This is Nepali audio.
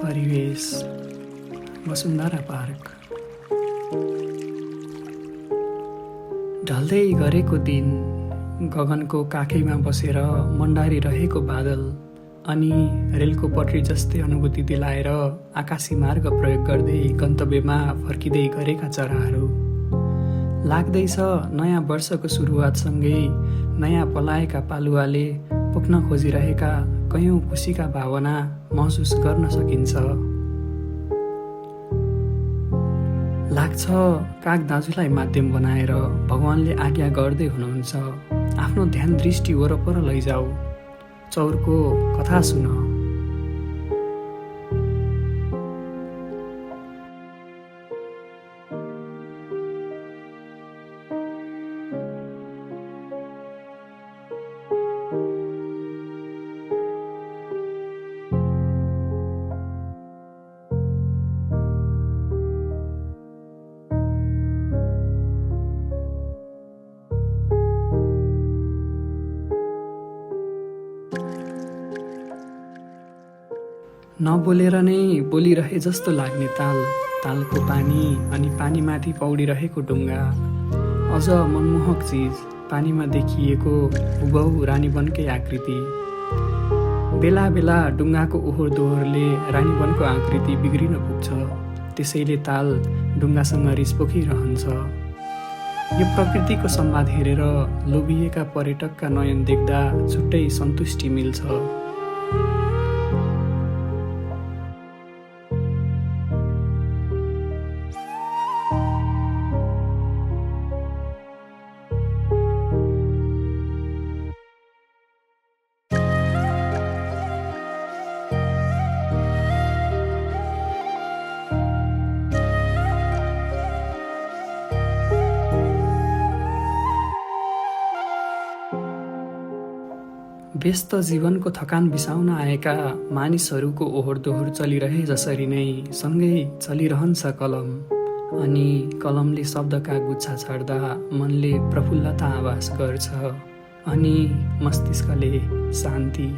परिवेश वसुन्धरा पार्क। ढल्दै गरेको दिन, गगनको काखैमा बसेर मन्डारिरहेको बादल अनि रेलको पटरी जस्तै अनुभूति दिलाएर आकाशी मार्ग प्रयोग गर्दै गन्तव्यमा फर्किँदै गरेका चराहरू। लाग्दैछ नयाँ वर्षको सुरुवातसँगै नयाँ पलाएका पालुवाले पोख्न खोजिरहेका कयौं खुसीका भावना महसुस गर्न सकिन्छ। लाग्छ काग दाजुलाई माध्यम बनाएर भगवानले आज्ञा गर्दै हुनुहुन्छ, आफ्नो ध्यान दृष्टि वरपर लैजाऊ, चौरको कथा सुन। नबोलेर नै बोलिरहे जस्तो लाग्ने ताल, तालको पानी अनि पानीमाथि पौडिरहेको डुङ्गा। अझ मनमोहक चिज, पानीमा देखिएको हुबहु रानीवनकै आकृति। बेला बेला डुङ्गाको ओहोर दोहोरले रानीवनको आकृति बिग्रिन पुग्छ, त्यसैले ताल डुङ्गासँग रिस पोखिरहन्छ। यो प्रकृतिको सम्वाद हेरेर लोभिएका पर्यटकका नयन देख्दा छुट्टै सन्तुष्टि मिल्छ। व्यस्त जीवनको थकान बिसाउन आएका मानिसहरूको ओहोर दोहोर चलिरहे जसरी नै सँगै चलिरहन्छ कलम, अनि कलमले शब्दका गुच्छा छाड्दा मनले प्रफुल्लता आभास गर्छ अनि मस्तिष्कले शान्ति।